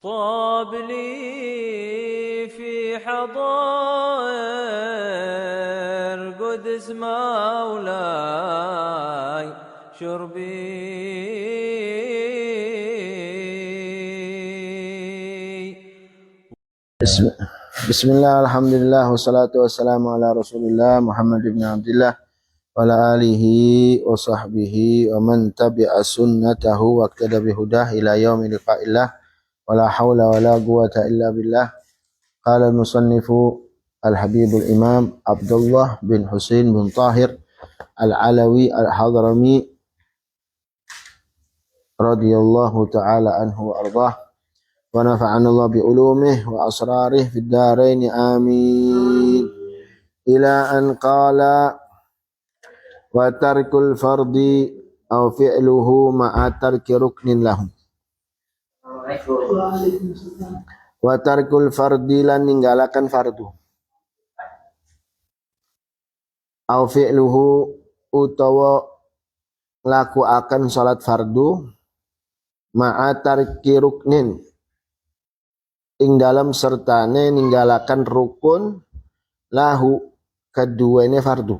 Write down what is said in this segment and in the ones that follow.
طاب لي في حضائر قدس مولاي شربي. Bismillah, alhamdulillah, wassalatu wassalamu ala rasulillah Muhammad ibn Abdillah wa ala alihi wa sahbihi wa man tabi'a sunnatahu wa iqtada bihudah ila yaumil liqa'illah wa la hawla wa la quwata illa billah. Qala al-musannifu al-habibul imam Abdullah bin Husain bin Tahir al-Alawi al-Hadrami radhiyallahu ta'ala anhu wa ardah. Wa nafa'ana Allah bi ulumih wa asrarih fid darain amin. Ila an qala wa tarkul fardi aw fi'luhu ma'a tarki ruknin lahu. Wa tarkul fardi lan ninggalakan fardu. Aw fi'luhu utawa laku akan salat fardu ma'a tarki ruknin ing dalam sertane ninggalakan rukun lahu keduanya fardu.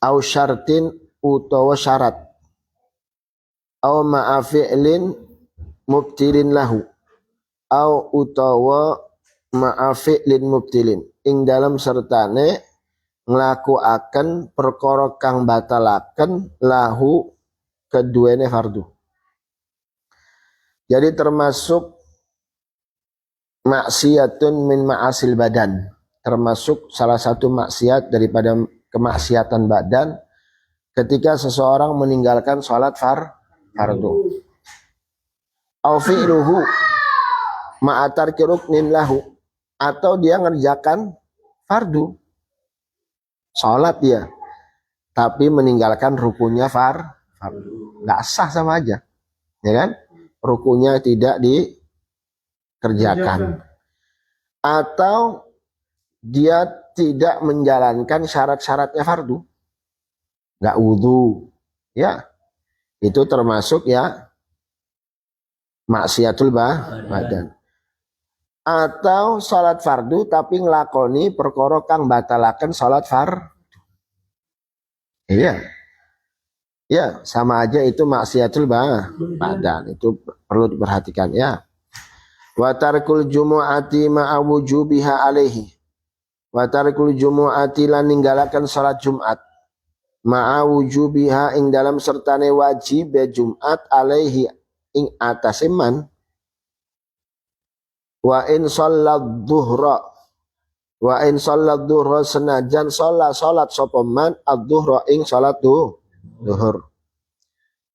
Au syartin utawa syarat. Au ma'a fi'lin mubtilin lahu. Au utawa ma'a fi'lin mubtilin ing dalam sertane nglakuaken perkara kang batalaken lahu keduanya fardu. Jadi termasuk maksiatun min ma'asil badan, termasuk salah satu maksiat daripada kemaksiatan badan ketika seseorang meninggalkan sholat fardu. Au fi'luhu ma'atar kiruknin lahu, atau dia ngerjakan fardu, sholat dia, tapi meninggalkan rukunnya fardu, nggak sah sama aja, ya kan? Rukunya tidak dikerjakan, atau dia tidak menjalankan syarat-syaratnya fardu, nggak wudhu, ya itu termasuk ya maksiatul badan. Atau salat fardu tapi ngelakoni perkara kang batalaken salat fardu, iya. Ya, sama aja itu maksiatul badan. Itu perlu diperhatikan ya. Wa tarkul jumu'ati ma'a wujubiha alaihi. Wa tarkul jumu'ati lan ninggalaken salat Jumat. Ma'a wujubiha ing dalam sertane wajib ya Jumat alaihi ing atase man. Wa in shollat dhuhra. Wa in shollat dhuhra senajan salat sapa man adzuhra ing salat duhur.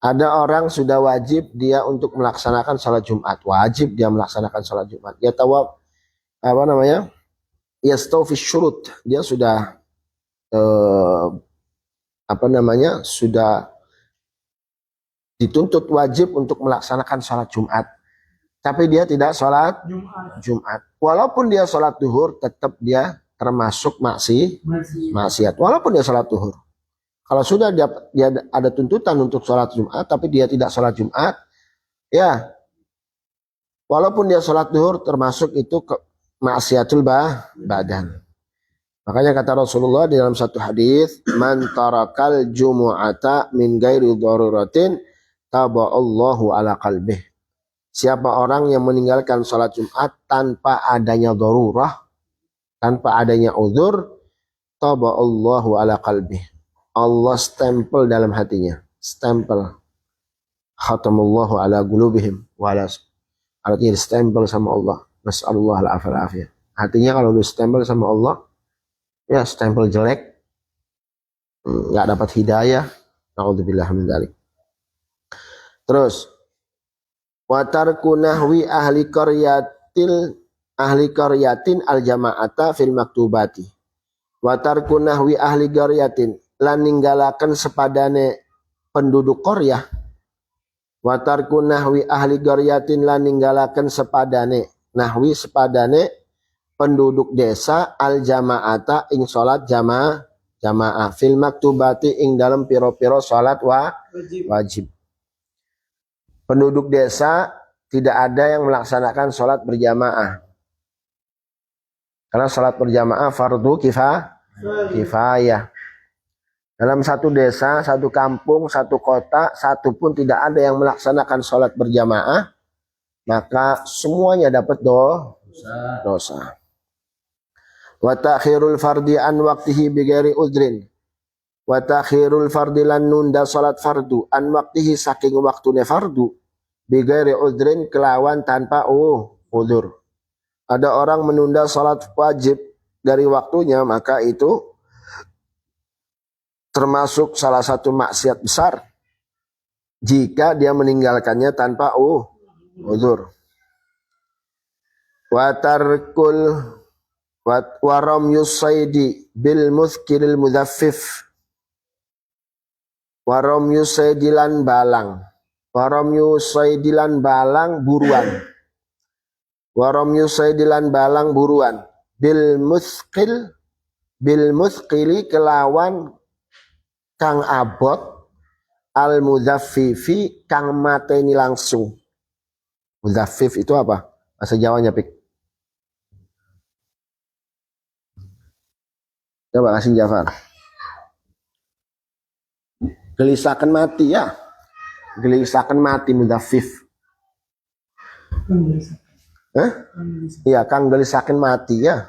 Ada orang sudah wajib dia untuk melaksanakan salat Jumat, wajib dia melaksanakan salat Jumat. Ya yastawfi syurut, dia sudah sudah dituntut wajib untuk melaksanakan salat Jumat. Tapi dia tidak salat Jumat. Walaupun dia salat duhur, tetap dia termasuk maksiat. Walaupun dia salat duhur. Kalau sudah dia ada tuntutan untuk sholat Jumat, tapi dia tidak sholat Jumat, ya, walaupun dia sholat duhur, termasuk itu maksiatul badan. Makanya kata Rasulullah di dalam satu hadis, man tarakal jumu'ata min ghairi daruratin taba'allahu ala qalbih. Siapa orang yang meninggalkan sholat Jumat tanpa adanya darurah, tanpa adanya uzur, taba'allahu ala qalbih. Allah stempel dalam hatinya, stempel. Khatamullahu ala qulubihim wa ala, artinya stempel sama Allah. Nas'alullah al-afiyah. Hatinya kalau lu stempel sama Allah, ya stempel jelek, nggak dapat hidayah. Na'udzubillah min dzalik. Terus wa tarku nahwi ahli qaryatin al jama'ata fil maktubati. Wa tarku nahwi ahli qaryatin lan ninggalaken sepadane penduduk qaryah. Wa tarku nahwi ahli qaryatin lan ninggalaken sepadane penduduk desa al jamaata ing salat jamaah fil maktubati ing dalam piro-piro salat wajib. penduduk desa tidak ada yang melaksanakan sholat berjamaah. Karena sholat berjamaah fardu kifayah. Dalam satu desa, satu kampung, satu kota, satu pun tidak ada yang melaksanakan sholat berjamaah, maka semuanya dapat dosa. Wa ta'khirul fardi an waqtihi bighairi udrin. Wa ta'khirul fardi lan nunda sholat fardu an waqtihi saking waktune fardu bighairi udrin kelawan tanpa udzur. Ada orang menunda sholat wajib dari waktunya, maka itu termasuk salah satu maksiat besar jika dia meninggalkannya tanpa udzur. Wa tarkul wa ramyus saidi bil muthkilil mudhaffif. Wa ramyus saidilan balang. Wa ramyus saidilan balang buruan. Warom yusaidilan balang buruan bil muthqili kelawan kang abot al mudzaffifi kang mateni langsung. Mudzaffif itu apa bahasa Jawanya, Pik? Coba kasih Jafar. Gelisakan mati ya. Gelisakan mati mudzaffif. Iya, kang gelisakin mati ya.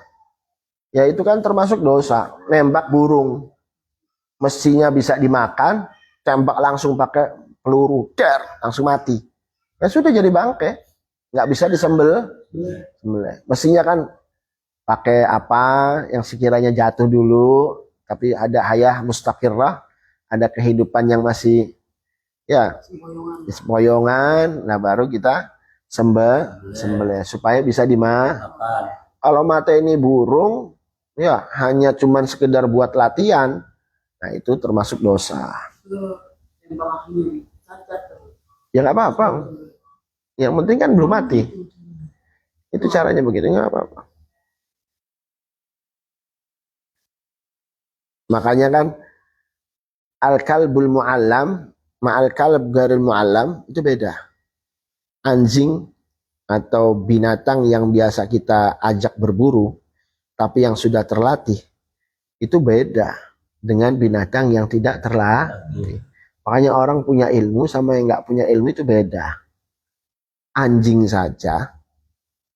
Ya itu kan termasuk dosa. Nembak burung, mestinya bisa dimakan, tembak langsung pakai peluru, langsung mati. Ya sudah jadi bangke, nggak bisa disembel. Mestinya kan pakai apa yang sekiranya jatuh dulu, tapi ada hayah mustaqirrah, ada kehidupan yang masih ya sempoyongan. Nah baru kita sembelih supaya bisa dimakan. Kalau mata ini burung ya hanya cuman sekedar buat latihan, nah itu termasuk dosa. Ya nggak apa-apa, yang penting kan belum mati. Itu caranya begitu, nggak apa-apa. Makanya kan al-kalbul mu'allam ma'al kalb ghairil mu'allam itu beda. Anjing atau binatang yang biasa kita ajak berburu tapi yang sudah terlatih itu beda dengan binatang yang tidak terlatih. Makanya orang punya ilmu sama yang nggak punya ilmu itu beda. Anjing saja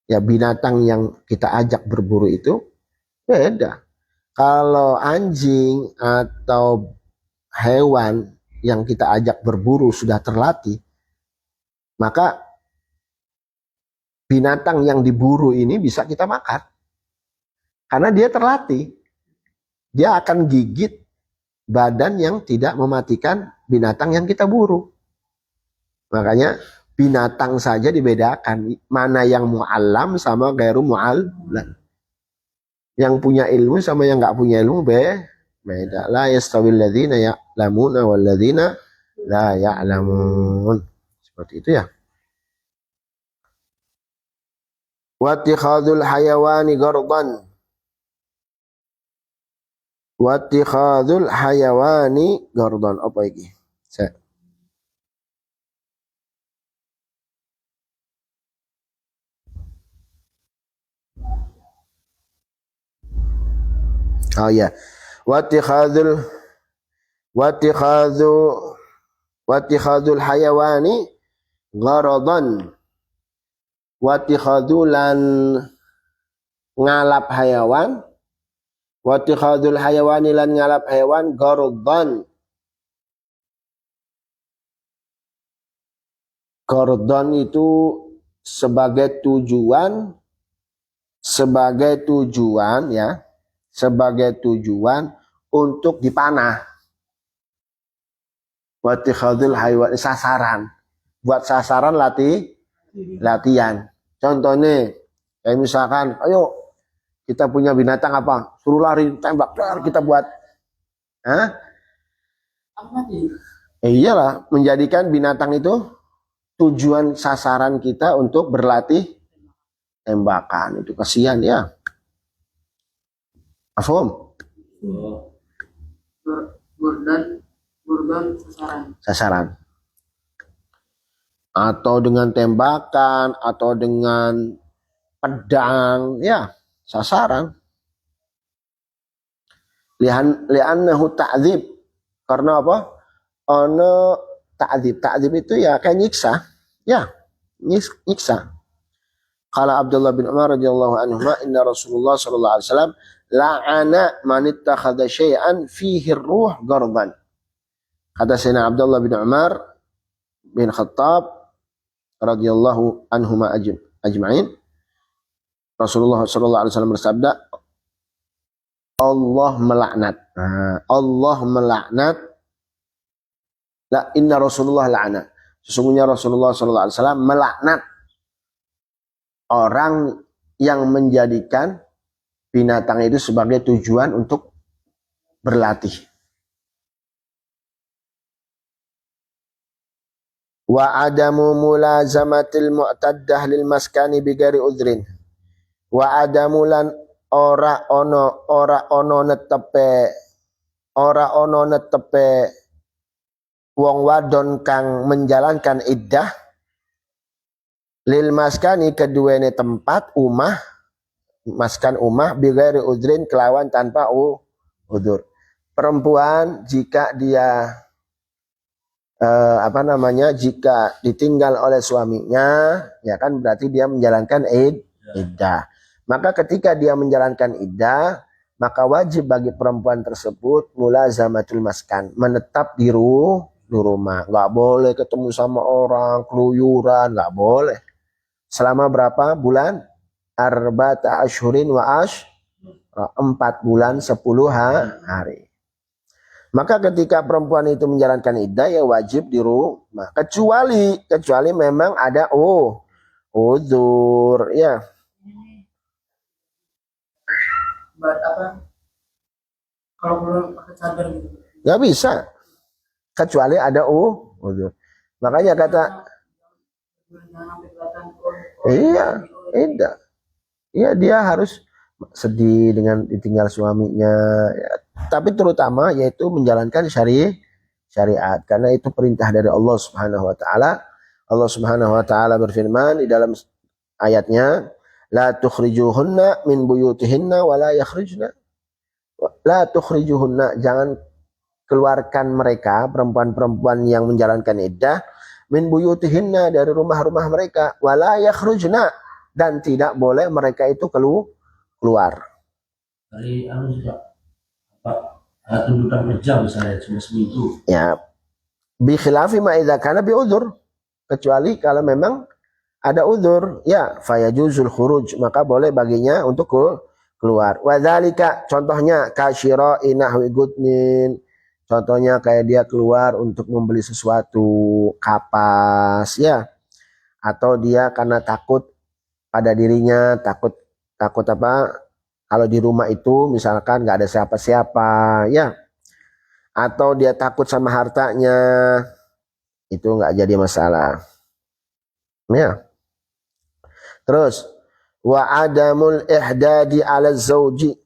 ya, binatang yang kita ajak berburu itu beda. Kalau anjing atau hewan yang kita ajak berburu sudah terlatih, maka binatang yang diburu ini bisa kita makan. Karena dia terlatih. Dia akan gigit badan yang tidak mematikan binatang yang kita buru. Makanya binatang saja dibedakan. Mana yang mu'allam sama gairu mu'allam. Yang punya ilmu sama yang nggak punya ilmu beda. La yastawil ladzina ya'lamuna wal ladzina la ya'lamun. Seperti itu ya. Wattikhadul hayawani gardan. Wattikhadul hayawani gardan. Apa ini? Oh ya. Wattikhadul hayawani gardan. Wattikhadulan ngalap hayawan, wattikhadul hayawani lan ngalap hewan gardan. Gardan itu sebagai tujuan ya, sebagai tujuan untuk dipanah. Wattikhadul hayawani sasaran, buat sasaran latihan. Contohnya, kayak misalkan, ayo kita punya binatang apa? Suruh lari, tembak, kita buat. Iyalah, menjadikan binatang itu tujuan sasaran kita untuk berlatih tembakan. Itu kasihan ya. Afhum? Burdan sasaran. atau dengan tembakan atau dengan pedang, ya sasaran. Li'annahu ta'dzib, karena apa? Ono ta'dzib. Ta'dzib itu ya kayak nyiksa, ya nyiksa. Qala Abdullah bin Umar radhiyallahu anhuma, inna Rasulullah sallallahu alaihi wasallam la'ana man ittakhadha syai'an fihi ar-ruh gardan. Kata Sayyidina Abdullah bin Umar bin Khattab radhiyallahu anhuma ajma'in, Rasulullah sallallahu alaihi wasallam bersabda, Allah melaknat. Allah melaknat. La inna Rasulullah la'ana. Sesungguhnya Rasulullah sallallahu alaihi wasallam melaknat orang yang menjadikan binatang itu sebagai tujuan untuk berlatih. Wa adamu mulazamatil mu'taddah lil maskani bigari udhrin. Wa adamulan ora ono netepe wong wadon kang menjalankan iddah lil maskani keduene tempat umah, maskan umah bigari udhrin kelawan tanpa udzur. Perempuan jika dia jika ditinggal oleh suaminya, ya kan berarti dia menjalankan iddah. Maka ketika dia menjalankan iddah, maka wajib bagi perempuan tersebut mulazamatul maskan, menetap di rumah. Nggak boleh ketemu sama orang, keluyuran, nggak boleh. Selama berapa bulan? Arba'ata asyhurin wa 4 bulan 10 hari. Maka ketika perempuan itu menjalankan iddah, ya wajib di rumah. Kecuali memang ada udzur, ya. Kalau belum pakai cadar gitu. Nggak bisa. Kecuali ada udzur. Makanya kata iya, iddah. Iya, dia harus sedih dengan ditinggal suaminya, ya. Tapi terutama yaitu menjalankan syariat, karena itu perintah dari Allah Subhanahu wa taala. Allah Subhanahu wa taala berfirman di dalam ayatnya, la tukhrijuhunna min buyutihinna wa la yakhrijna. La tukhrijuhunna, jangan keluarkan mereka, perempuan-perempuan yang menjalankan iddah, min buyutihinna, dari rumah-rumah mereka, wa la yakhrujna, dan tidak boleh mereka itu keluar. Dari tuntutan kerja misalnya cuma seminggu. Ya, bi khilafi ma idza kana bi udzur, kecuali kalau memang ada udzur, ya fayajuzul khuruj, maka boleh baginya untuk keluar. Wa dzalika, contohnya kasyira inahwi gudnin, contohnya kayak dia keluar untuk membeli sesuatu, kapas, ya, atau dia karena takut pada dirinya, takut apa, kalau di rumah itu misalkan nggak ada siapa-siapa, ya, atau dia takut sama hartanya, itu nggak jadi masalah, ya. Terus wa adamul ihdadi ala zauji,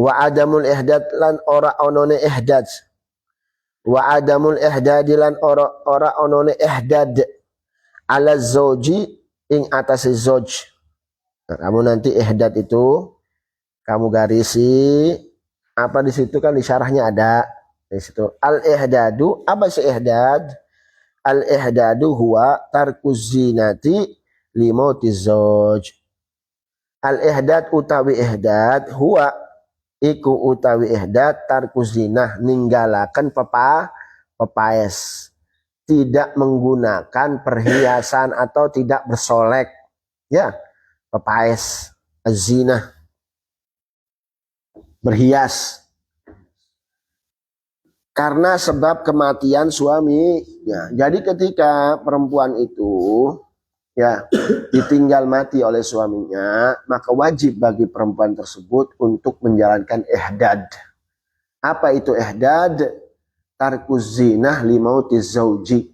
wa adamul ihdad lan ora onone ihdad, wa adamul ihdadi lan ora onone ihdad ala zauji ing atase zauj. Nah, kamu nanti ihdad itu kamu garisi apa di situ, kan di syarahnya ada di situ. Al ihdadu, apa sih ihdad? Al ihdadu huwa tarkuz zinati li mauti zauj. Al ihdad utawi ihdad huwa iku utawi ihdad tarkuz zinah, ninggalakan pepaes, tidak menggunakan perhiasan atau tidak bersolek, ya, pepaes, zinah, berhias, karena sebab kematian suaminya. Jadi ketika perempuan itu, ya, ditinggal mati oleh suaminya, maka wajib bagi perempuan tersebut untuk menjalankan ihdad. Apa itu ihdad? Tarkuz zinah li mauti zauji,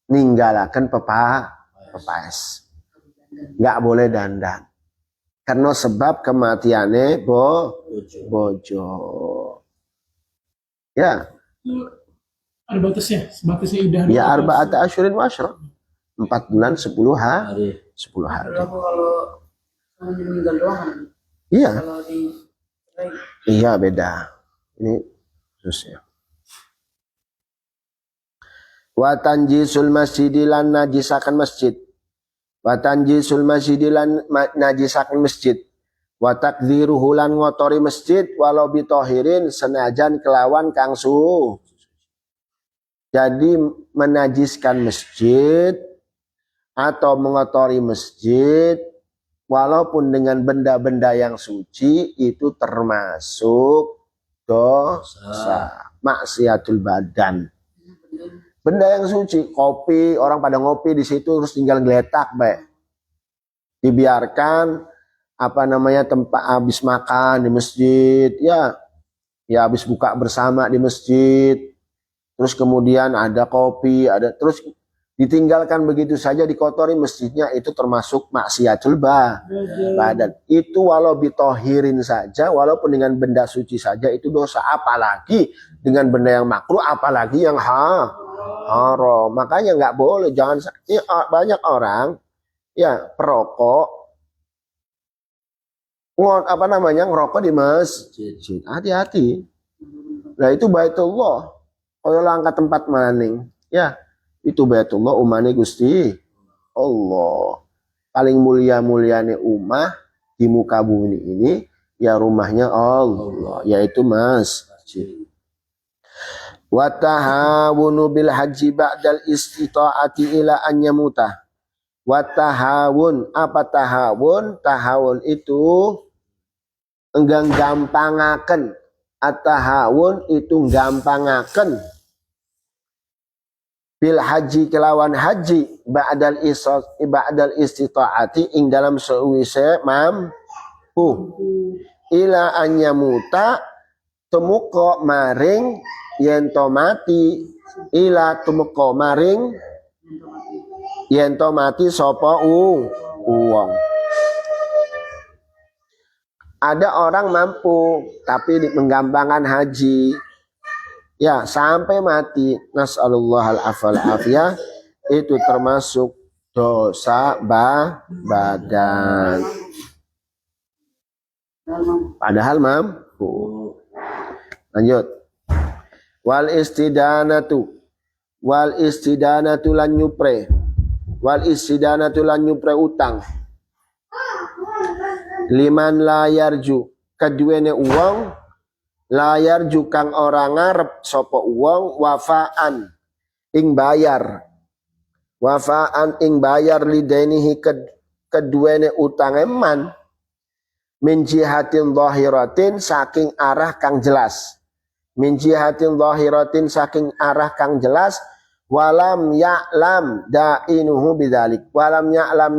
ninggalakan pepaes, nggak boleh dandan karena sebab kematiannya bojo. Ya, Ada batasnya, sebatasnya idah. ya arba'ata asyurin wa asyra. 4 bulan 10 hari. Hari 10 hari. Kalau sama meninggal doang kan? Iya, Kalau di iya beda. Ini khususnya. Wa tanjisul masjidilan najisakan masjid. Wa tanjisul masjidilan najisakan masjid. Wa takdziruhu lan ngotori masjid walau bitohirin senajan kelawan kang suhu. Jadi menajiskan masjid atau mengotori masjid walaupun dengan benda-benda yang suci itu termasuk dosa maksiatul badan. Benda yang suci, kopi, orang pada ngopi di situ terus tinggal geletak, baik. Dibiarkan tempat habis makan di masjid, ya habis buka bersama di masjid. Terus kemudian ada kopi, terus ditinggalkan begitu saja dikotori masjidnya, itu termasuk maksiatul badan. Itu walau bitohirin saja, walaupun dengan benda suci saja itu dosa, apalagi dengan benda yang makruh, apalagi yang haram. Makanya nggak boleh, jangan ya, banyak orang ya perokok ngerokok di masjid. Hati-hati. Nah itu baitullah. Kalau langkah tempat maning, ya itu baitullah umane Gusti Allah. Paling mulia-muliane umah di muka bumi ini ya rumahnya Allah, yaitu masjid. Wa tahawunu bil haji ba'dal istita'ati ila an yamuta. Wa tahawun, apa tahawun? Tahawun itu enggang gampangaken. At-tahawun itu gampangaken. Bil haji kelawan haji ba'dal istita'ati ing dalam seuwise mampu. Ila an yamuta tumuko maring yento mati. Ila tumuko maring yento mati sapa uwong. Ada orang mampu tapi menggampangkan haji, ya sampai mati, nasallallahu al-afiyah, itu termasuk dosa badan. Padahal mampu. Lanjut. Wal istidanatu lan nyupre. Wal istidanatu lan nyupre utang. Liman layarju kaduwene uwong layarju kang ora ngarep sapa uwong wafaan ing bayar lidenihi kaduwene utange man min jihatin dhahiratin saking arah kang jelas walam ya'lam da'inuhu bidzalik walam ya'lam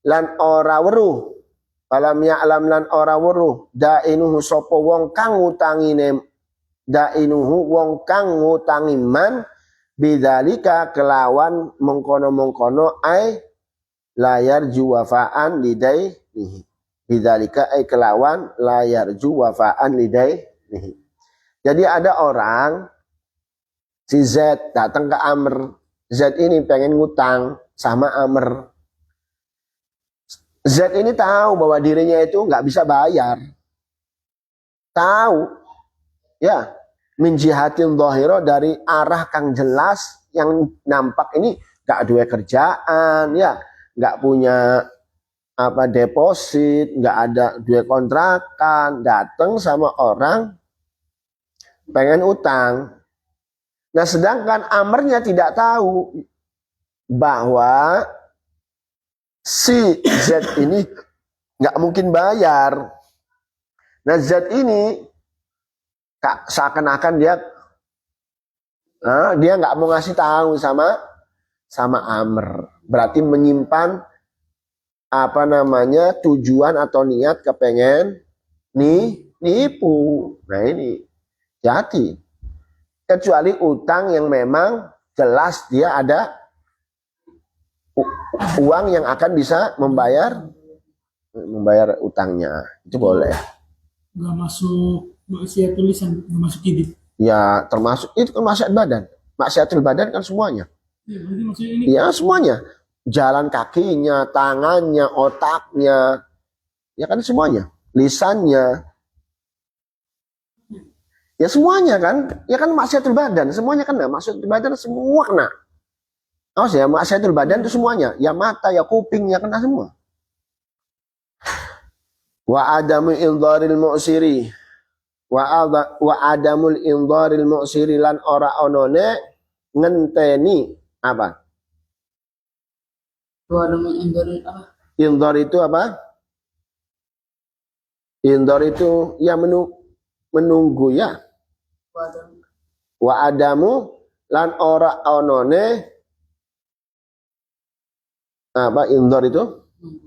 lan ora weruh dainuhu sapa wong kang ngutangi man bidzalika kelawan mengkono-mengkono ai layar juwafaan lidai bidzalika ai kelawan layar juwafaan lidai. Jadi ada orang si Z datang ke Amr. Z ini pengen ngutang sama Amr. Z ini tahu bahwa dirinya itu nggak bisa bayar. Tahu. Ya. Min jihatin dhahira dari arah kang jelas yang nampak ini nggak ada kerjaan. Ya. Nggak punya deposit. Nggak ada duit kontrakan. Datang sama orang pengen utang. Nah sedangkan Amrnya tidak tahu bahwa si Z ini nggak mungkin bayar. Nah Z ini seakan-akan dia nggak mau ngasih tahu sama Amr. Berarti menyimpan tujuan atau niat kepengen nipu. Nah ini hati. Kecuali utang yang memang jelas dia ada uang yang akan bisa membayar membayar utangnya itu boleh. Nggak masuk maksiat tulisan, nggak masuk kidit. Ya termasuk itu kan maksiat badan. Maksiatul badan kan semuanya. Ya, berarti maksudnya ini Ya semuanya. Jalan kakinya, tangannya, otaknya, ya kan semuanya. Lisannya, ya semuanya kan. Ya kan maksiatul badan, semuanya kena. Maksiatul badan semua kena. Oh ya, maksiatul badan itu semuanya. Ya mata, ya kuping, ya kena semua. Wa adamu indharil mu'siri. Wa adamul indharil mu'siri lan ora onone ngenteni apa? tuh ada mengendori apa? Indhar itu apa? Indhar itu ya menunggu ya. Ada Wa adamu lan ora onone apa indhar itu?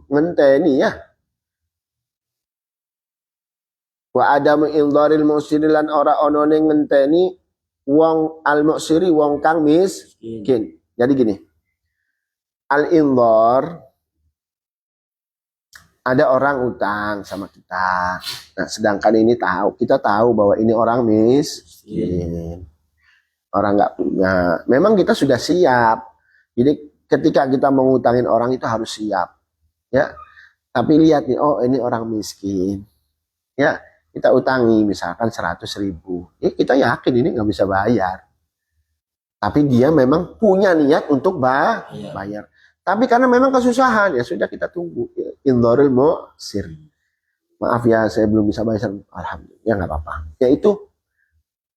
Ngenteni ya. Wa adamu indharil mu'siri lan ora onone ngenteni wong al mu'siri wong kang miskin. Jadi gini. Al indhar ada orang utang sama kita. Nah, sedangkan ini kita tahu bahwa ini orang miskin. Orang nggak punya. Memang kita sudah siap. Jadi ketika kita mengutangin orang itu harus siap. Ya. Tapi lihat nih, oh ini orang miskin. Ya, kita utangi misalkan 100.000. Kita yakin ini nggak bisa bayar. Tapi dia memang punya niat untuk bayar. Tapi karena memang kesusahan, ya sudah kita tunggu. Indharil mu'sir. Maaf ya, saya belum bisa bayar. Alhamdulillah, ya nggak apa-apa. Ya itu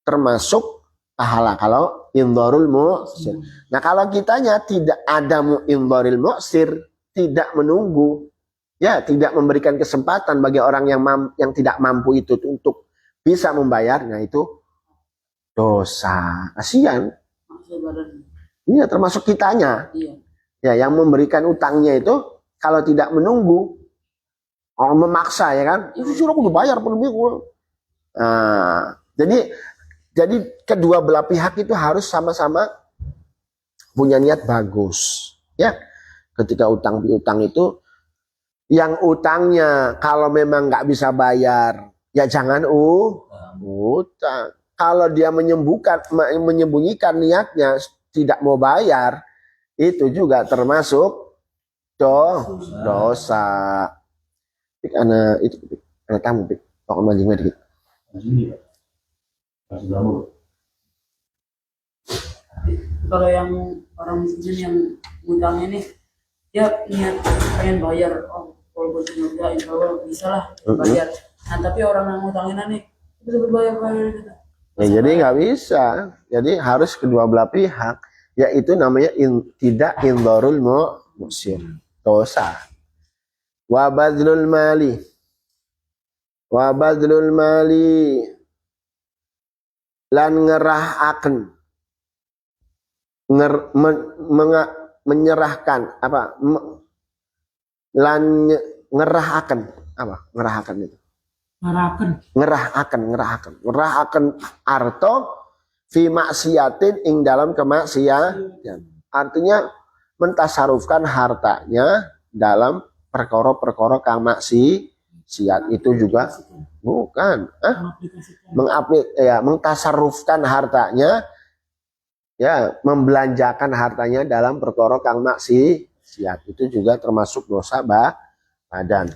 termasuk pahala kalau indharul mu'sir. Nah kalau kitanya tidak ada indharil mu'sir, tidak menunggu, ya tidak memberikan kesempatan bagi orang yang tidak mampu itu untuk bisa membayar, nah itu dosa. Kasihan. Iya, termasuk kitanya. Iya. Ya, yang memberikan utangnya itu kalau tidak menunggu, orang memaksa ya kan, itu suruh aku bayar penuh. Nah, jadi kedua belah pihak itu harus sama-sama punya niat bagus. Ya, ketika utang piutang itu, yang utangnya kalau memang nggak bisa bayar, ya jangan utang. Kalau dia menyembunyikan niatnya tidak mau bayar, itu juga termasuk dosa. Karena itu karena tamu pokok mancing dikit. Kalau yang orang miskin yang ngutangnya nih, dia niat pengen bayar, oh kalau gue kerja insya Allah bisa lah bayar. Nah tapi orang yang ngutangin nih bisa bayar gitu. Ya, jadi nggak bisa. Jadi harus kedua belah pihak. Yaitu namanya tidak indharul mu'sir. Dosa. Wa badlul mali. Wa badlul mali. Lan ngerahaken. Menyerahkan. Apa? Lan ngerahaken. Apa? Ngerahaken itu. Ngerahaken arto fi maksiatin ing dalam kemaksiatan. Artinya mentasarufkan hartanya dalam perkara-perkara kang maksiat itu juga bukan. Mentasarufkan hartanya, ya membelanjakan hartanya dalam perkara kang maksiat itu juga termasuk dosa badan.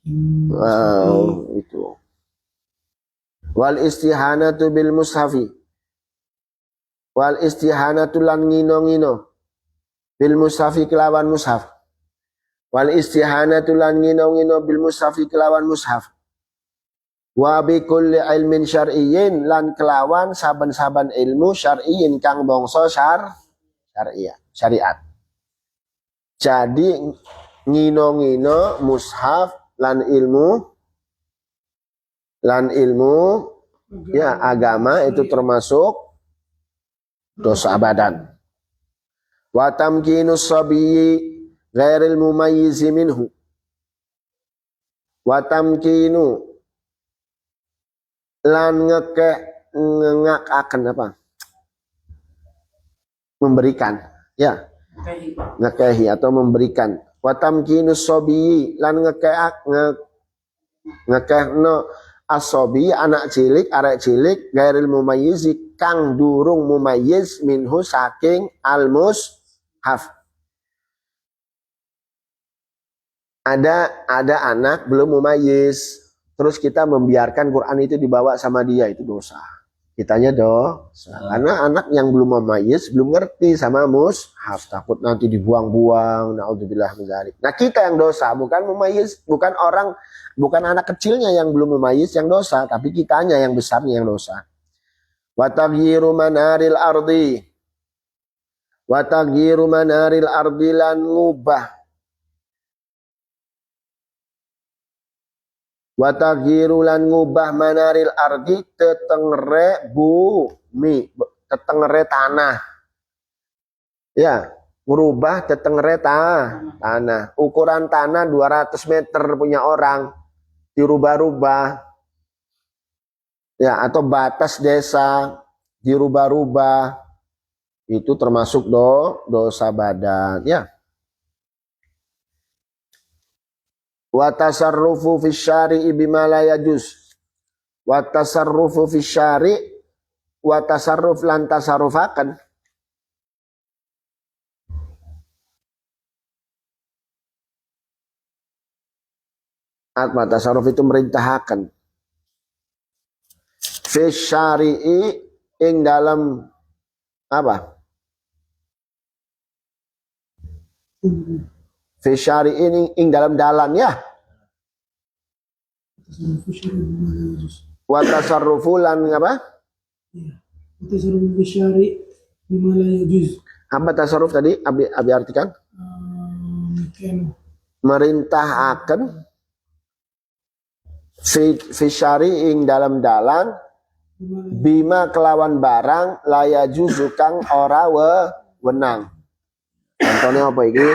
Wow, itu. Wal istihanatu bil mushafi. Wal istihanatu lan ngino-ngino bil mushafi kelawan mushaf. Wal istihanatu lan ngino-ngino bil mushafi kelawan mushaf. Wa bi kulli ilmin syar'iyyin lan kelawan saben-saben ilmu syar'iyyin kang bangsa syariat. Jadi ngino-ngino mushaf lan ilmu ya agama itu termasuk dosa badan. Wa tamkinus sabiyyi ghairil mumayyiz minhu. Wa tamkinu lan ngakaken apa? Memberikan, ya. Ngekehi atau memberikan wa tamkinus sobi lan ngekehno asobi anak cilik arek cilik gairil mumayyiz kang durung mumayyiz minhu saking al mushaf. Ada anak belum mumayyiz, terus kita membiarkan Quran itu dibawa sama dia, itu dosa. Kitanya dosa. Karena anak yang belum mumayyiz belum ngerti sama mushaf, takut nanti dibuang-buang, naudzubillah min dzalik. Nah, kita yang dosa, bukan mumayyiz, bukan anak kecilnya yang belum mumayyiz yang dosa, tapi kitanya yang besarnya yang dosa. Wa taghyiru manaril ardi. Wa taghyiru manaril ardi lan ngubah. Wa taghyiru lan ngubah manaril ardi tetengere bumi, tetengere tanah. Ya, merubah tetengere tanah. Ukuran tanah 200 meter punya orang dirubah-rubah. Ya, atau batas desa dirubah-rubah. Itu termasuk dosa badan, ya. Wa tasarrufu fi syari'i bima la yajuz. Wa tasarrufu fi syari' wa tasarruf lan tasarrufakan. Apa tasarruf itu merintahkan. Fi syari'i ing dalam apa? Fi syari'i ing dalam dalan, ya. Wa tasarrufu lan apa? Tasarruf fi syari' bima la yajuz. Apa tasarruf tadi? Abi artikan? Merintahkan fi syari' ing dalam dalan bima kelawan barang la yajuz kang ora wenang. Contohnya apa iki?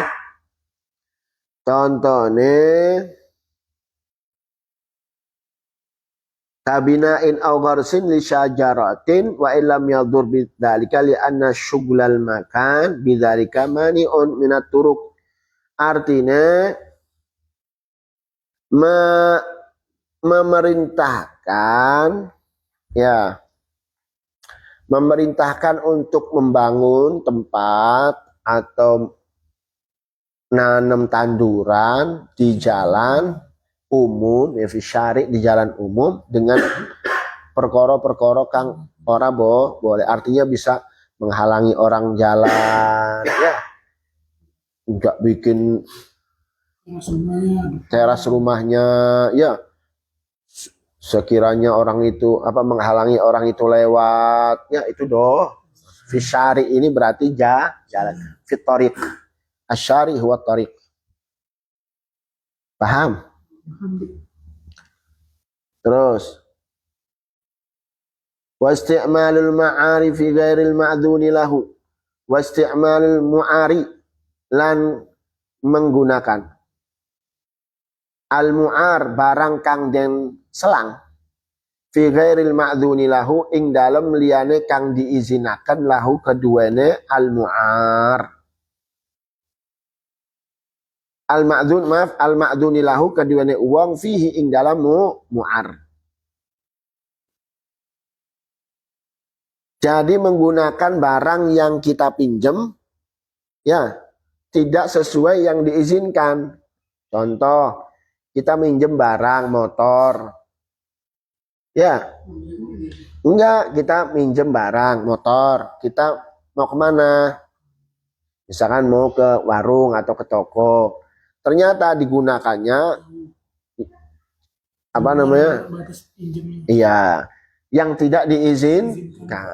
Contohnya kabinain aw gharsin li syajaratin wa illam yadur bidzalika li anna syughlal makan bidzalika mani'un minat turuk. Artinya memerintahkan, ya, memerintahkan untuk membangun tempat atau nanam tanduran di jalan umum, ya, fi syari' di jalan umum dengan perkara-perkara kang ora boleh, artinya bisa menghalangi orang jalan, ya, enggak bikin teras rumahnya, ya, sekiranya orang itu menghalangi orang itu lewat, ya, itu fi syari' ini berarti jalan, fi thariq. Asyari huwa tariq. Paham? Terus wa isti'malul ma'ari fi ghairil ma'dzuni lahu. Wa isti'malul mu'ari lan menggunakan al mu'ar barang kang den selang fi ghairil ma'dzuni lahu ing dalem liyane kang diizinaken lahu keduane al mu'ar. Al-ma'dzuni lahu keduane uang fihi ing dalam mu'ar. Jadi menggunakan barang yang kita pinjam, ya, tidak sesuai yang diizinkan. Contoh, kita minjem barang motor, ya, enggak, kita minjem barang motor, kita mau kemana? Misalkan mau ke warung atau ke toko. Ternyata digunakannya iya, yang tidak diizinkan.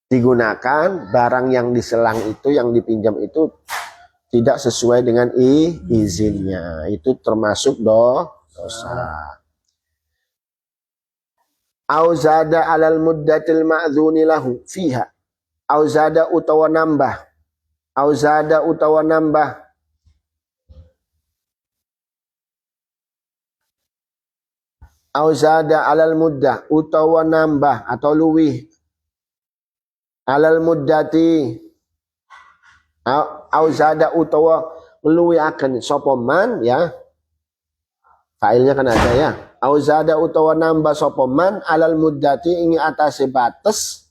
Digunakan barang yang diselang itu, yang dipinjam itu tidak sesuai dengan izinnya. Itu termasuk dosa. Auzada alal muddatil ma'dzuni lahu fiha. Auzada utawa nambah. Auzada utawa nambah. Auzada alal muddah utawa nambah atau luwih alal muddati. Auzada utawa ngeluwiaken sapa man ya. Failnya kan ada ya. Au zada utawa nambah sapa man alal muddati ing atase batas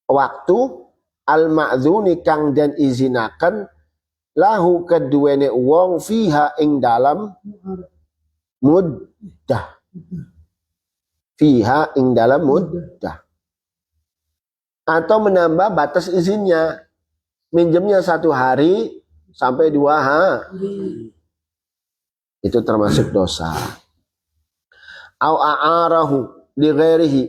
waktu al ma'dzuni kang den izinaken lahu keduwene wong fiha ing dalam muddah. Fiha ing dalam muddah. Atau menambah batas izinnya. Minjemnya 1 hari sampai 2 hari. Itu termasuk dosa. Au a'arahu li ghairihi.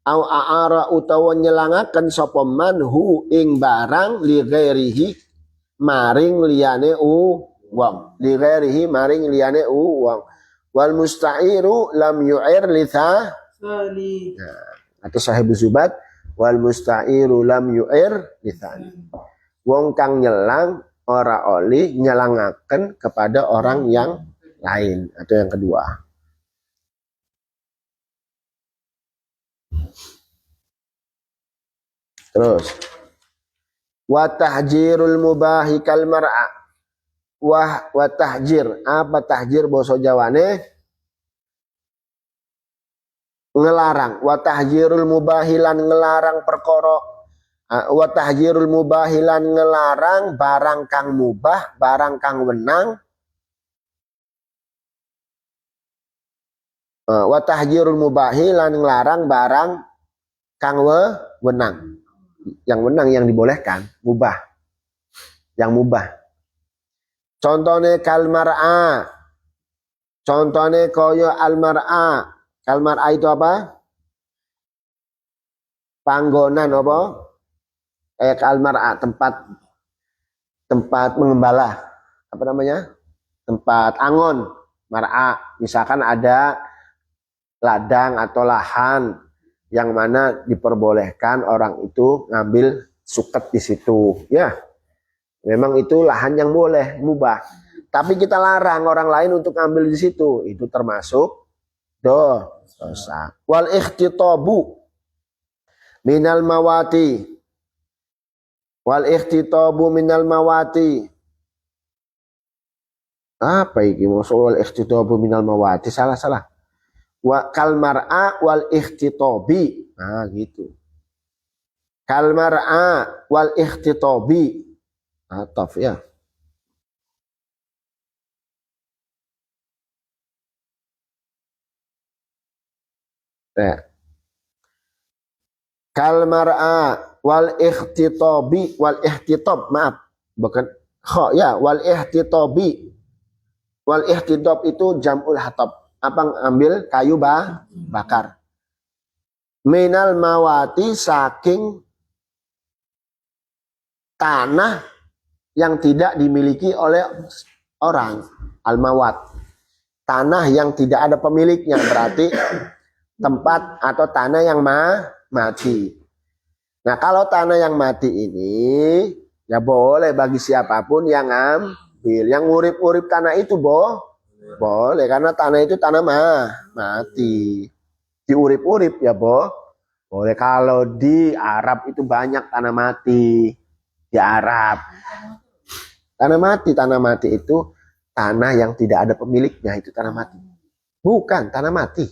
Au a'ara utawa nyelangaken sapa man hu ing barang li ghairihi maring liyane wong. Li ghairihi maring liyane wong. Wal musta'iru lam yu'ir li Sani. atau sahib zubat wal musta'iru lam yu'ir li wong kang nyelang ora oli nyelangaken kepada orang yang lain atau yang kedua. Terus wa tahjirul mubahi kal mar'a wa tahjir apa tahjir basa Jawane ngelarang wa tahjirul mubahilan ngelarang perkara wa tahjirul mubahilan ngelarang barang kang mubah barang kang wenang wa tahjirul mubahilan ngelarang barang kang wenang yang wenang yang dibolehkan mubah yang mubah. Contohnya kalmar'a. Contohnya koyo almar'a. Kalmar'a itu apa? Panggonan apa? Kalmar'a tempat mengembala. Apa namanya? Tempat angon. Mar'a. Misalkan ada ladang atau lahan yang mana diperbolehkan orang itu ngambil suket di situ. Ya. Memang itu lahan yang boleh, mubah. Tapi kita larang orang lain untuk ambil di situ. Itu termasuk dosa. Wal ikhtitabu minal mawati. Wal ikhtitabu minal mawati. Apa iki maksud wal ikhtitabu minal mawati? Salah. Wa kal mar'a wal ikhtitabi. Nah, gitu. Kal mar'a wal ikhtitabi. Ataf ya. Kal mar'a wal ikhtitabi wal ihtitab maaf bukan kha ya wal ihtitabi wal ihtitab itu jam'ul hatab apa ambil kayu bakar minal mawati saking tanah yang tidak dimiliki oleh orang. Al-mawat. Tanah yang tidak ada pemiliknya. Berarti tempat atau tanah yang mati. Nah kalau tanah yang mati ini ya boleh bagi siapapun yang ambil. Yang urip-urip tanah itu boleh. Karena tanah itu tanah mati. Diurip-urip ya boleh. Kalau di Arab itu banyak tanah mati. Di Arab. Tanah mati itu tanah yang tidak ada pemiliknya, itu tanah mati. Bukan tanah mati.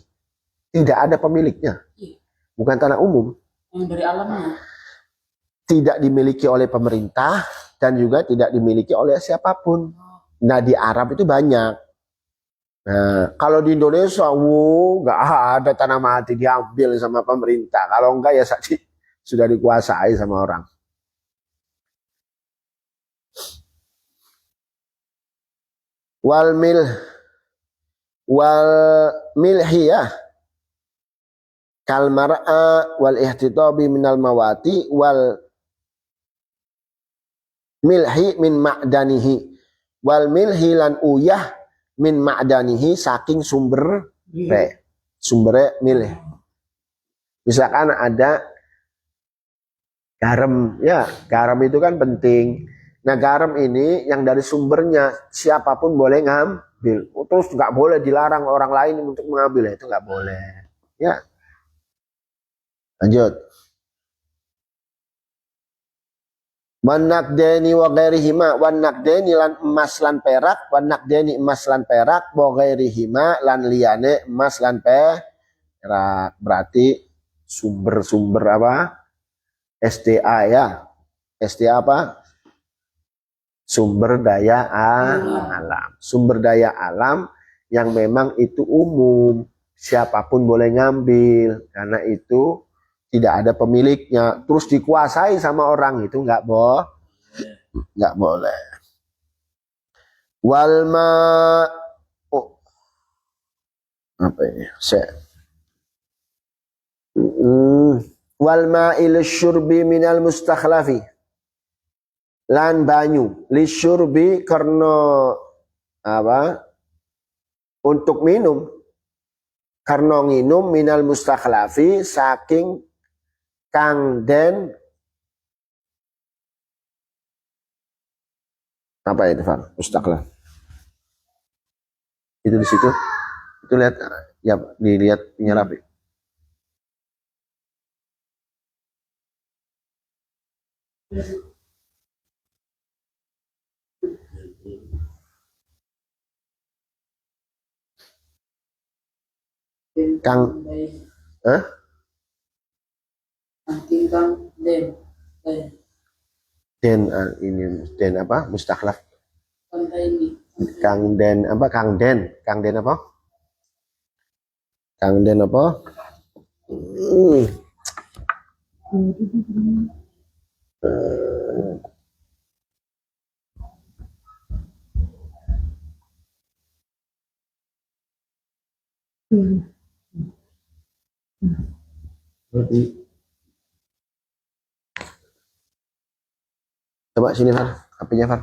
Tidak ada pemiliknya. Bukan tanah umum. Yang dari alamnya. Tidak dimiliki oleh pemerintah dan juga tidak dimiliki oleh siapapun. Nah di Arab itu banyak. Nah kalau di Indonesia, nggak ada tanah mati diambil sama pemerintah. Kalau enggak ya sudah dikuasai sama orang. Wal milhi ya kal mar'a wal ihtitabi minal mawati wal milhi min ma'danihi wal milhi lan uyah min ma'danihi saking sumber milih. Misalkan ada garam ya, garam itu kan penting. Nah garam ini yang dari sumbernya siapapun boleh ngambil. Terus nggak boleh dilarang orang lain untuk mengambil, itu nggak boleh. Ya, lanjut. Wan naqdaini wa ghairihima, wan naqdaini lan emas lan perak, wan naqdaini emas lan perak, wa ghairihima lan liyane emas lan perak. Berarti sumber-sumber apa? SDA ya. SDA apa? Sumber daya alam. Sumber daya alam yang memang itu umum. Siapapun boleh ngambil. Karena itu tidak ada pemiliknya, terus dikuasai sama orang itu nggak boleh. Walma, oh, apa ini? Walma il syurbi minal mustakhlafi, lan banyu lisyurbi karena apa? Untuk minum, karena nginum minal mustakhlafi saking kang den apa itu Far? Mustakhlaf. Itu di situ. Itu lihat ya, dilihat punya Rabi. Kang Kang Den. Den ini den apa? Mustakhlaf. Ini. Kang den apa? Kang den apa? Kang den apa? Coba sini Far, HP-nya Far.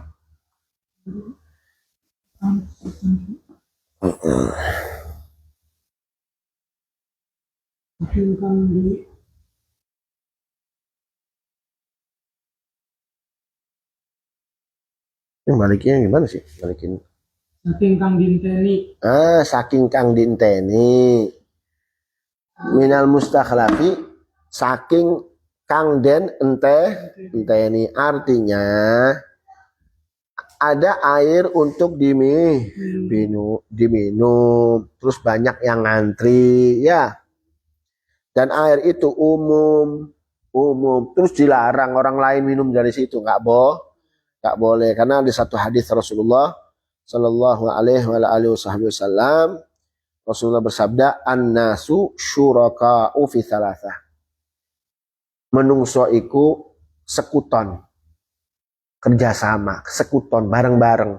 Ini baliknya gimana sih? Balikin. Saking kang dinteni. Saking kang dinteni. Minal mustakhlafi, saking kang den enteni, artinya ada air untuk diminum, terus banyak yang ngantri ya, dan air itu umum, terus dilarang orang lain minum dari situ, nggak boleh, karena di satu hadis Rasulullah Shallallahu Alaihi Wasallam, Rasulullah bersabda, an-nasu syuraka'u fi thalathah, menungso iku sekuton, kerjasama, sekuton, bareng-bareng.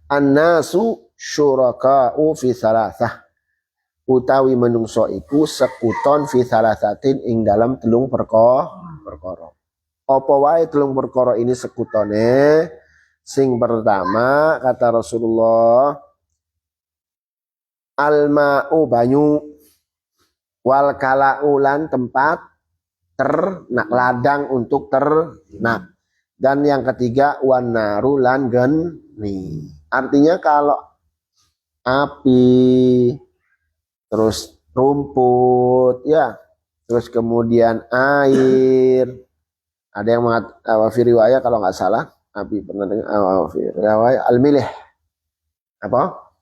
An-nasu syuraka'u fi thalathah, utawi menungso iku sekuton fi thalathatin ing dalam telung perkara. Apa wae telung perkara ini sekutone? Sing pertama kata Rasulullah, al-ma'u banyu, wal kala'u lan tempat ternak, ladang untuk ternak, dan yang ketiga wan naru lan geni. Artinya kalau api, terus rumput ya, terus kemudian air, ada yang mengatakan riwayat kalau nggak salah, api pernah dengar riwayat al-milih apa?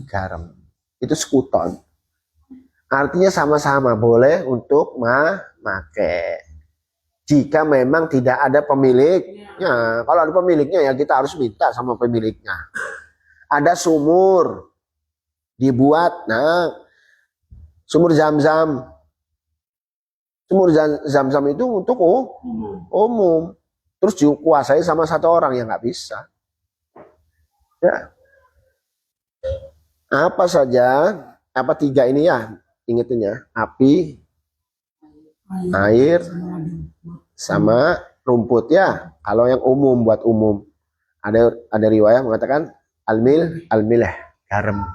Garam. Itu sekuton. Artinya sama-sama boleh untuk memakai. Jika memang tidak ada pemiliknya. Kalau ada pemiliknya ya kita harus minta sama pemiliknya. Ada sumur dibuat, sumur Zam-Zam. Sumur Zam-Zam itu untuk umum. Terus dikuasai sama satu orang yang nggak bisa. Ya. Apa saja, apa tiga ini ya, ingetin ya, api, air, sama rumput ya. Kalau yang umum, buat umum, ada riwayat mengatakan al-milih, garam.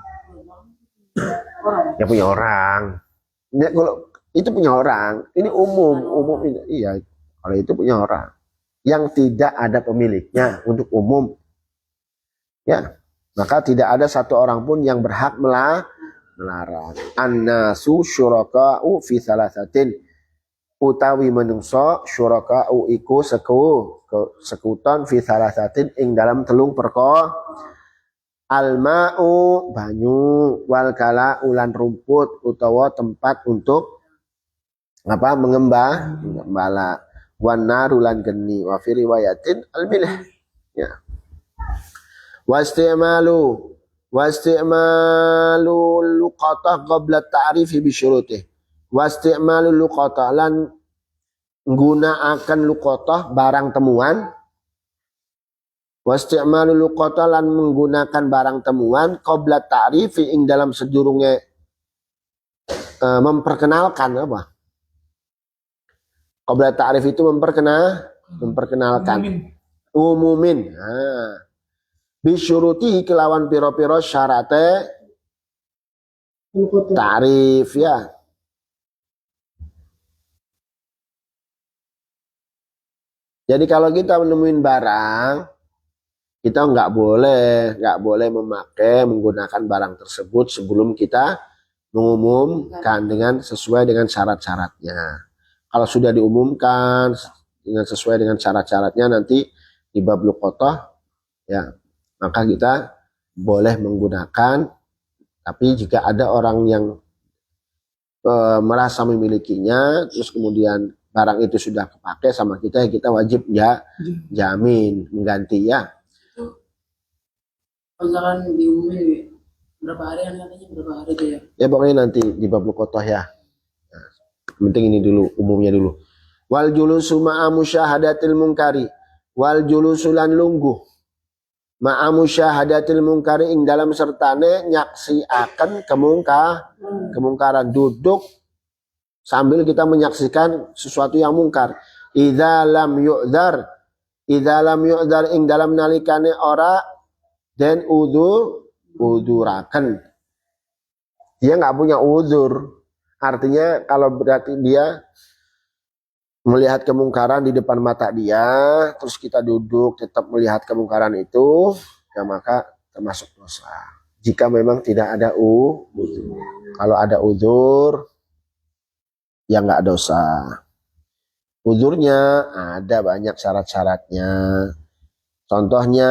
Ya punya orang. Ya, kalau itu punya orang, ini umum ini, iya. Kalau itu punya orang, yang tidak ada pemiliknya untuk umum, ya. Maka tidak ada satu orang pun yang berhak melarang. An-nasu syuraka'u fi thalathatin, utawi menungso syuraka'u iku sekuton fi salasatin ing dalam telung perko alma'u banyu wal kala ulan rumput utawa tempat untuk mengembala wan narulan geni wa fi riwayatin al milh ya wasti'malu luqatah qabla ta'rifi bi syurutih wasti'malu luqatah lan nggunakaken luqatah barang temuan wasti'malu luqatah lan menggunakan barang temuan qabla ta'rifi ing dalam sedurunge memperkenalkan apa qabla ta'rif itu memperkenalkan umumin bisyuruti kelawan piro-piro syarate ta'rif ya. Jadi kalau kita menemuin barang, kita nggak boleh menggunakan barang tersebut sebelum kita mengumumkan dengan sesuai dengan syarat-syaratnya. Kalau sudah diumumkan dengan sesuai dengan syarat-syaratnya nanti di bab luqatah ya, maka kita boleh menggunakan. Tapi jika ada orang yang merasa memilikinya terus kemudian barang itu sudah kepake sama kita, ya kita wajib jamin mengganti ya. Misalkan diumumin berapa hari kan katanya berapa hari itu ya? Ya pokoknya nanti di bab luqatah ya. Nah, penting ini dulu umumnya dulu. Wal julusu ma'a musyahadatil munkari wal julusulan lungguh ma'a musyahadatil munkari ing dalam sertane nyaksiaken kemungkaran duduk sambil kita menyaksikan sesuatu yang mungkar. Idza lam yu'dzar ing dalam nalikane ora dan uduraken. Dia nggak punya udzur. Artinya kalau berarti dia melihat kemungkaran di depan mata dia, terus kita duduk tetap melihat kemungkaran itu, ya maka termasuk dosa. Jika memang tidak ada udzur. Kalau ada udzur, ya nggak dosa. Udzurnya ada banyak syarat-syaratnya. Contohnya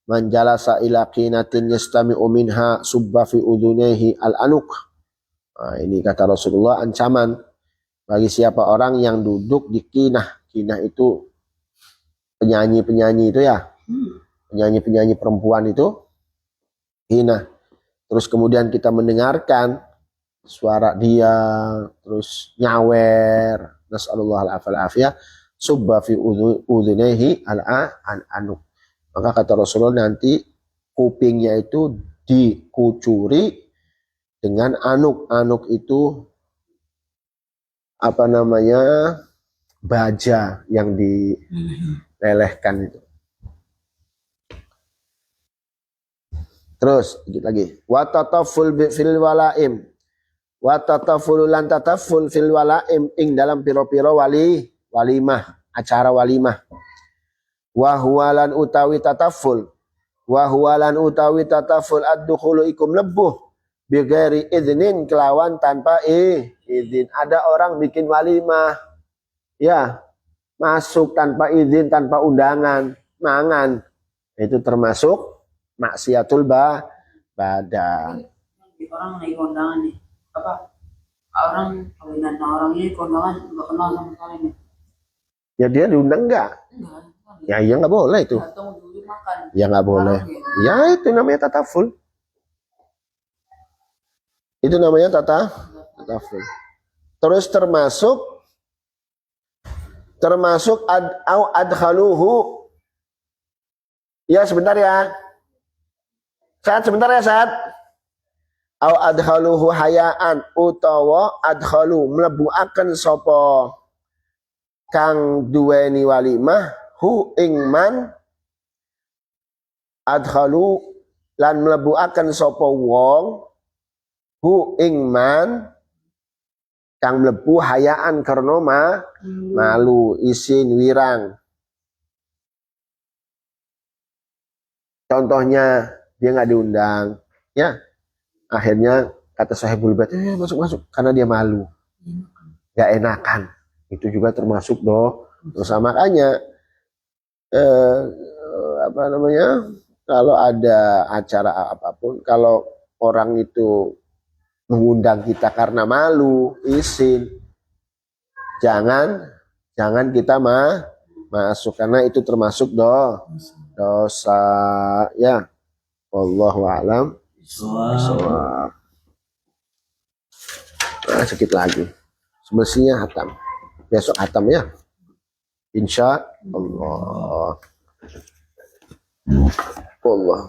manjalasa ila qinatin yastami'u minha subba fi udhunayhi al-anuk. Nah, ini kata Rasulullah ancaman bagi siapa orang yang duduk di qinah. Qinah itu penyanyi-penyanyi itu ya. Penyanyi-penyanyi perempuan itu qinah. Terus kemudian kita mendengarkan suara dia terus nyawer. Nas'alullah al-afiyah subba fi udhunayhi al-anuk. Maka kata Rasulullah nanti kupingnya itu dikucuri dengan anuk. Anuk itu apa namanya? Baja yang dilelehkan itu. Terus sedikit lagi. Wa tataful fil walaim. Wa tataful lan tataful fil walaim ing dalam piro-piro walimah, acara walimah. Wa huwalan utawi tataful ad-dukhulu ikum lebuh bi ghairi idznin kelawan tanpa izin. Ada orang bikin walimah ya, masuk tanpa izin, tanpa undangan, mangan. Itu termasuk maksiatul badan. Orang lagi kondangan nih, apa orang kawinan orang ini kondangan nggak kenal sama sekali nih. Ya dia diundang enggak? Enggak. Ya iya nggak boleh itu. Datang duduk makan. Ya nggak boleh. Ya itu namanya tataful. Itu namanya tataful. Terus termasuk adkhaluhu. Ya sebentar ya. Sebentar ya saat. Au adkhaluhu hayaan utawa adkhalu mlebuaken sapa kang duweni walimah hu ingman adkhalu lan mlebuaken sapa wong hu ingman kang mlebu hayaan karena malu isin wirang. Contohnya dia nggak diundang ya, akhirnya kata sahibul bait masuk karena dia malu, nggak enakan. Itu juga termasuk dosa. Makanya eh, apa namanya, kalau ada acara apapun, kalau orang itu mengundang kita karena malu, izin, jangan kita masuk karena itu termasuk dosa ya. Wallahu a'lam. Soal Nah, sedikit lagi. Semestinya hatam. Besok hatam ya. Insya Allah. Allah.